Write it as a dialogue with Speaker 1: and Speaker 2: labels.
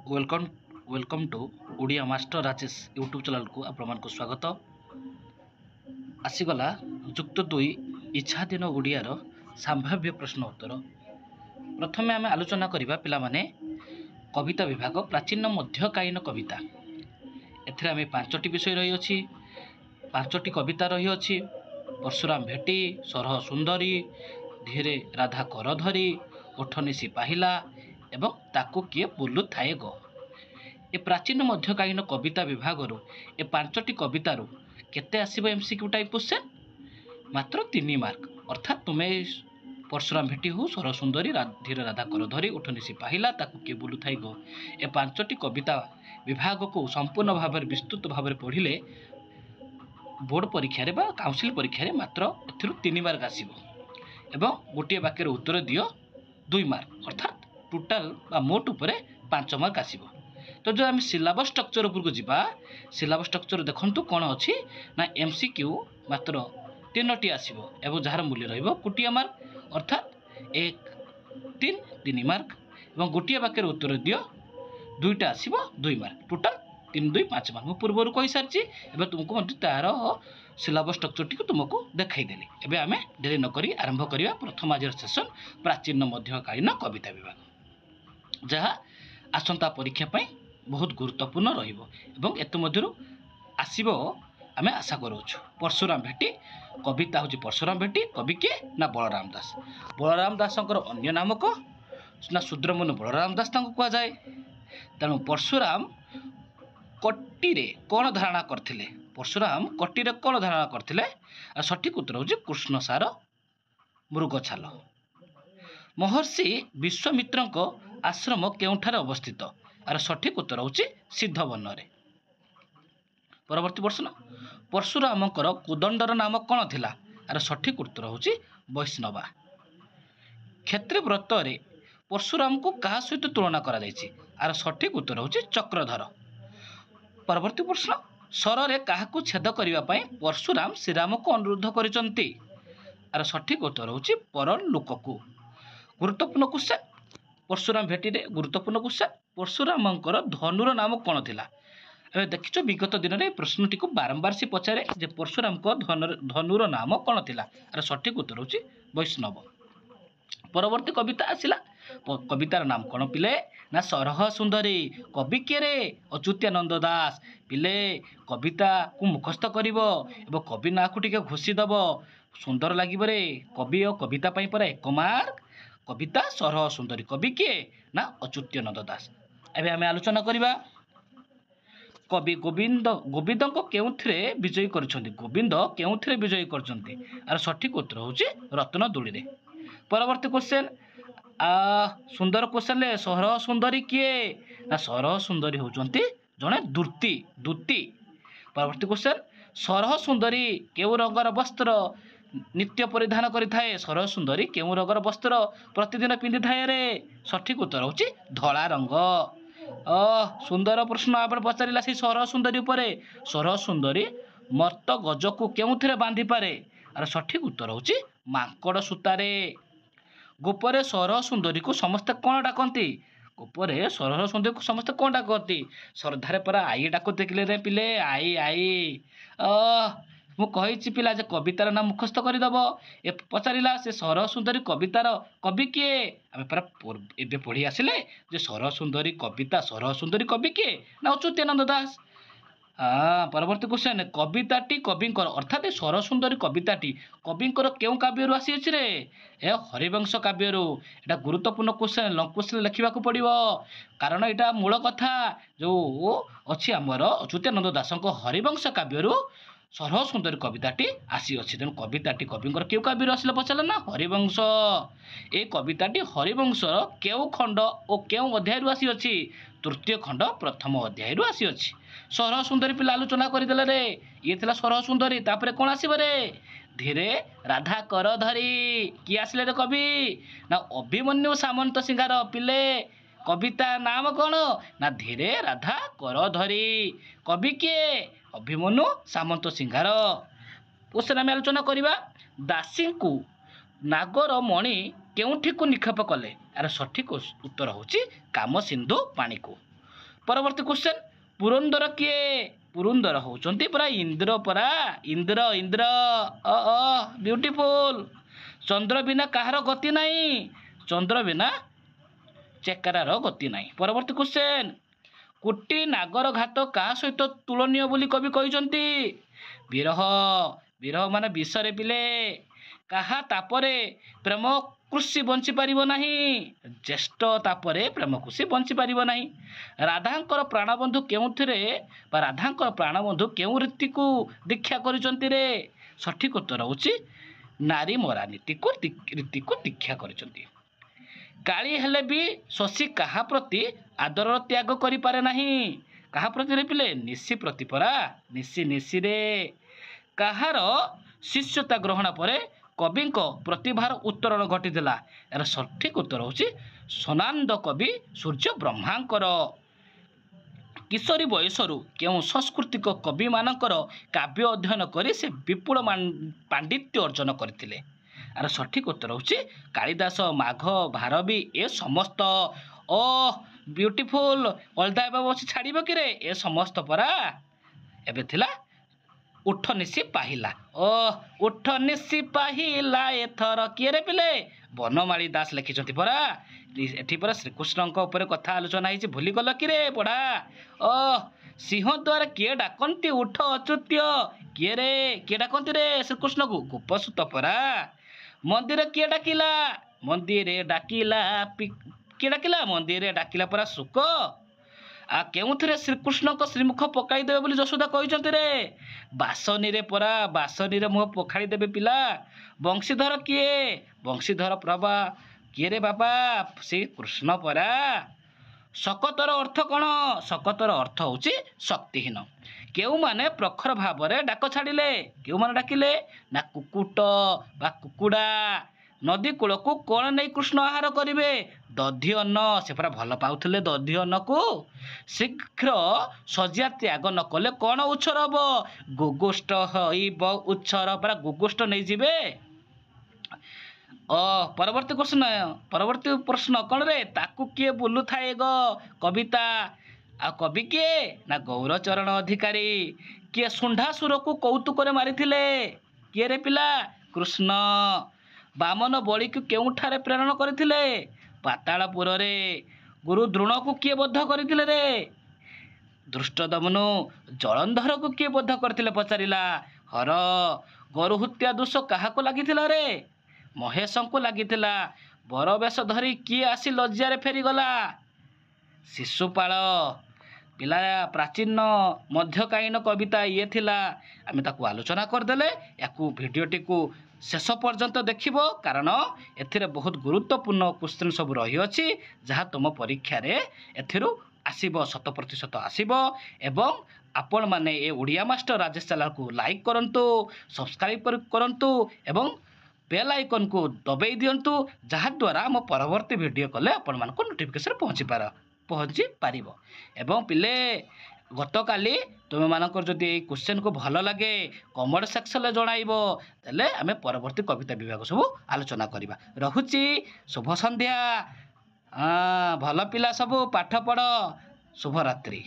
Speaker 1: Welcome welcome to Odia master Rajesh YouTube channel को आपण को स्वागत। आसीगला युक्त दुई इच्छाधीन ओडियार संभाव्य प्रश्न उत्तर। प्रथम आम आलोचना करवा पिलामाने कविता विभाग प्राचीन मध्यकालीन कविता। एथिरे आम पांचटी विषय रही अछि, पांचटी कविता रही अछि। परशुराम भेटी, सरह सुंदरी, धीरे राधा करधरी, ओठनिसी पाहिला एवं ताकू किए बुलु थाए गो। ए प्राचीन मध्यकालीन कविता विभाग ए पांचटी कवितारू केते आसीबो एमसीक्यू टाइप क्वेश्चन? मात्र 3 मार्क। अर्थात तुम्हें परशुराम भेटी हो, सरह सुंदरी, धीरे राधा करधरी, ओठनिसी पाहिला, ताकू किए बुलु थाए गो ए पांचटी कविता विभाग को संपूर्ण भाव विस्तृत भाव पढ़िले बोर्ड परीक्षा रे बा काउंसिल परीक्षा रे मात्र एथिरु 3 मार्क आसीबो एवं गोटे वाक्यर उत्तर दियो 2 मार्क। अर्थात टोटाल बा मोट उपरे 5 मार्क आसीबो। तो जो आम सिलेबस स्ट्रक्चर उपरको जीवा, सिलेबस स्ट्रक्चर देखंतु कोन अछि ना एमसीक्यू मात्र 3टी आसीबो एवं जार मूल्य रहइबो कोटिया मार्क। अर्थात 1 3 3 मार्क एवं गोटे वाक्यर उत्तर दियो 2टा आसीबो 2 मार्क। Total 3 2 5 mark. मु पूर्व कहि सारछि, एबे तुमको मते तार सिलेबस स्ट्रक्चर टी तुमको देखाई देली। एबे आमे देरी न करी आरंभ करिया प्रथम आज सेशन प्राचीन मध्यकालीन कविता विभाग, जहाँ आसंता परीक्षा पई बहुत गुरुत्वपूर्ण रहिबो एवं एत मध्यरु आसीबो आमे आशा करूछु। परशुराम भेटी कविता होची परशुराम भेटी, कवि के ना बलराम दास। बलराम दासंकर अन्य नाम को ना शूद्रमुनि बलराम दास तांको कुआ जाए। तेणु परशुराम कट्टीरे कौन धारणा करथिले? परशुराम कट्टीरे कौन धारणा करथिले? सठिक उत्तर होची कृष्णसार मृगछाल। महर्षि विश्वामित्रक आश्रम केउठारे अवस्थित? आर सठिक उत्तर होची सिद्धवन रे। परवर्ती प्रश्न, परशुरामकर कोदंडर नाम कौन थिला? आर सठिक उत्तर होची वैष्णवा। क्षेत्रीय व्रत रे परशुराम को कहा सहित तुलना करा जायछि? आर सठिक उत्तर होची चक्रधर। परवर्ती प्रश्न, सर काहाकू छेद करने परशुराम श्रीराम को अनुरोध करिसंती? आर सठिक उत्तर होची पर लोक को। गुरुत्वपूर्ण क्वेश्चन, परशुराम भेटी रे गुरुत्वपूर्ण क्वेश्चन, परशुरामंकर धनुर नाम कौन थिला? एबे देखिछो विगत दिन रे प्रश्नटी को बारंबार से पचारे जे परशुराम को धनुर नाम कौन थिला? आर सठिक उत्तर होची वैष्णव। परवर्ती कविता आसिला, कवितार नाम कौन पिले ना सरह सुंदरी। कवि के रे? अच्युतानंद दास। पिले कविता को मुखस्थ करिवो एवं कवि ना को टिके घोषि दबो, सुंदर लागिबो रे। कवि और कविता पई पर 1 मार्क। कविता सरह सुंदरी, कवि के ना अच्युतानंद दास। एबे हमें आलोचना करिबा कवि गोविंद को केउथरे विजयी करछंती? गोविंद केउथरे विजयी करछंती? आर सठिक उत्तर होची रत्न दुली रे। परवर्ती क्वेश्चन, सुंदर क्वेश्चन ले सरह सुंदरी किए? ना सरह सुंदरी होचंती जणे दूती। परवर्ती क्वेश्चन, सरह सुंदरी केउ रंगर वस्त्र नित्य परिधान करिथाए? सरह सुंदरी केउ रंगर वस्त्र प्रतिदिन पिंधि थाए रे? सठिक उत्तर होची धला रंग। सुंदर प्रश्न आपण पचारिला से सरह सुंदरी उपरे। सरह सुंदरी मर्त गज को केउथरे बांधि पारे? आर सठिक उत्तर होची मांकड़ सूतारे। गोपरे सरह सुंदरी को समस्त कौन डाकती? गोपरे सरह सुंदरी को समस्त कौन डाकती? श्रद्धारे परा आई डाक देखिले रे पिले, आई आई। मु कहिछि पिला जे कवितार नाम मुखस्थ करदब। ए पचारिला से सरह सुंदरी कवितार कवि किए? आमे परा एबे पढ़ी आसिले जे सरह सुंदरी कविता, सरह सुंदरी कवि किए ना अच्युतानंद दास। परवर्ती क्वेश्चन, कविताटी कविंकर अर्थात सरह सुंदरी कविताटी कविंकर केउ काव्यरु आसी अछि रे? ए हरिवंश काव्यरु। एटा गुरुत्वपूर्ण क्वेश्चन, लॉन्ग क्वेश्चन लिखिबा को पड़िबो, कारण एटा मूल कथा जो अछि हमर अच्युतानंद दासक हरिवंश काव्यरु सरह सुंदरी कविताटी आसी अछि। तेणु कविताटी कविंकर केउ काव्यरु आसिले पचारला ना हरिवंश। ए कविताटी हरिवंशर केउ खंड ओ केउ अध्यायरु आसी अछि? तृतीय खंड प्रथम अध्यायरु आसी अछि। सरह सुंदरी पिला आलोचना करदेले रे। ये थिला सरह सुंदरी, तापरे कोन आसीबो रे? धीरे राधा करधरी। कि आसिले रे कवि? ना अभिमन्यु सामंत सिंगार। पिले कविता नाम कौन ना धीरे राधा करधरी। कवि के? अभिमन्यु सामंत सिंगार। क्वेश्चन आम आलोचना करवा, दासी को नागर मणि केउठी को निक्षेप कले? यार सठिक उत्तर होची काम सिंधु पानी को। परवर्ती क्वेश्चन पुरंदर किए पुरंदर होचंती परा इंद्र परा इंद्र इंद्र ब्यूटीफुल चंद्र बिना कहार गति नहीं चंद्र बिना चेकारार गति नहीं परवर्ती क्वेश्चन कोटी नागर घात क्या सहित तुलनीय बोली कवि कहते विरह विरह मान विषय पिले कहा तापरे प्रेम कृषि बंची पारिब नाही ज्येष्ठ तापरे प्रेम कृषि बंची पारिब नाही राधांकर प्राणबंधु केउथिरे बा राधांकर प्राणबंधु केउ रीति को दीक्षा करिसंती रे सठिक उत्तर होची नारी मरा नीति को दीक्षा करिसंती काली हेले भी शशी कहा प्रति आदर त्याग करि पारे नाही कहा प्रति रे पिले निशी प्रति परा निशी निशी रे कहार शिष्यता ग्रहण परे कवि प्रतिभार उत्तरण घटीला यार सठिक उत्तर होची सोनांद कवि सूर्य ब्रह्मांकर किशोरी बयसरू केउ सांस्कृतिक कवि मानकर काव्य अध्ययन करी से विपुल पांडित्य अर्जन करथिले यार सठिक उत्तर होची कालिदास माघ भारवी ए समस्त ओ ब्यूटीफुल अलदा बाबू छाड़ब कि रे ए समस्त परा एबे थिला उठ निशी पाहिला उठ निशी पाहिला एथर किए रे पिले बनमाली दास लिखिछंती परा एठी परा श्रीकृष्ण ऊपर कथा आलोचना होइछि भूली गल कि रे पढ़ा सिंह द्वार किए डाकंती उठ अच्युत्य किए रे किए डाकंती रे श्रीकृष्ण को गोपसुत परा मंदिर किए डाकिला मंदिर डाकिला किए डाकिला मंदिर डाकिला परा सुक आ केउथिरे श्रीकृष्ण को श्रीमुख पकाई देबे बोली यशोदा कहिसंती रे बासनी रे परा बासनी रे मुह पखाड़ी देबे पिला वंशीधर किए वंशीधर प्रभा किए रे बाबा श्री कृष्ण परा शकतर अर्थ कौन शकतर अर्थ होची शक्तिहीन केउ माने प्रखर भाव रे डाक छाड़िले केउ माने डाकिले ना कुकुट बा कुकुड़ा नदी कूल को कौन नहीं कृष्ण आहार करेंगे दधी अन्न से पूरा भल पाउले दधी अन्न को शीघ्र सज्जा त्याग न कले कौन उच्छर हम गोगोष्ठ उच्छर पूरा गोगोष्ठ नहीं जीवे परवर्ती प्रश्न कौन रे ताकू किए बुलू थाए ग कविता आ कवि किए ना गौरचरण अधिकारी किए सुंढासुर को कौतुक मारी किए रे पिला कृष्ण बामन बलि को केउठारे प्रेरण करथिले पातालपुर रे गुरु द्रोण को किए बद्ध करथिले रे दृष्टदमनु जलंधर को किए बद्ध करथिले पचारिला हर गरु हत्या दोष काहा को लागिथिला रे महेश को लागिथिला बर बेश धरी किए आसी लज्जारे फेरी गला शिशुपाल पिला प्राचीन मध्यकालीन कविता ये थिला आमे ताकू आलोचना करदेले याकू भिडियोटी को शेष पर्यंत देखिब कारण एथिरे बहुत गुरुत्वपूर्ण क्वेश्चन सब रही अछि जहाँ तुम परीक्षा रे एथिरु आसीबो 100% आसीबो एवं आपण माने ए ओडिया मास्टर राजेश चैनल को लाइक करंतु सब्सक्राइब करंतु एवं बेल आइकन को दबाई दियंतु जहाँ द्वारा मो परवर्ती वीडियो कले आपण मान को नोटिफिकेशन पहुँची पारिबो एवं पिले गत काली तुम मानकर जदि क्वेश्चन को भल लगे कमेंट सेक्शन में जणाइबो तले आमे परवर्ती कविता विभाग सब आलोचना करिबा रहुची शुभ संध्या भल पिला सब पाठ पढ़ शुभ रात्रि।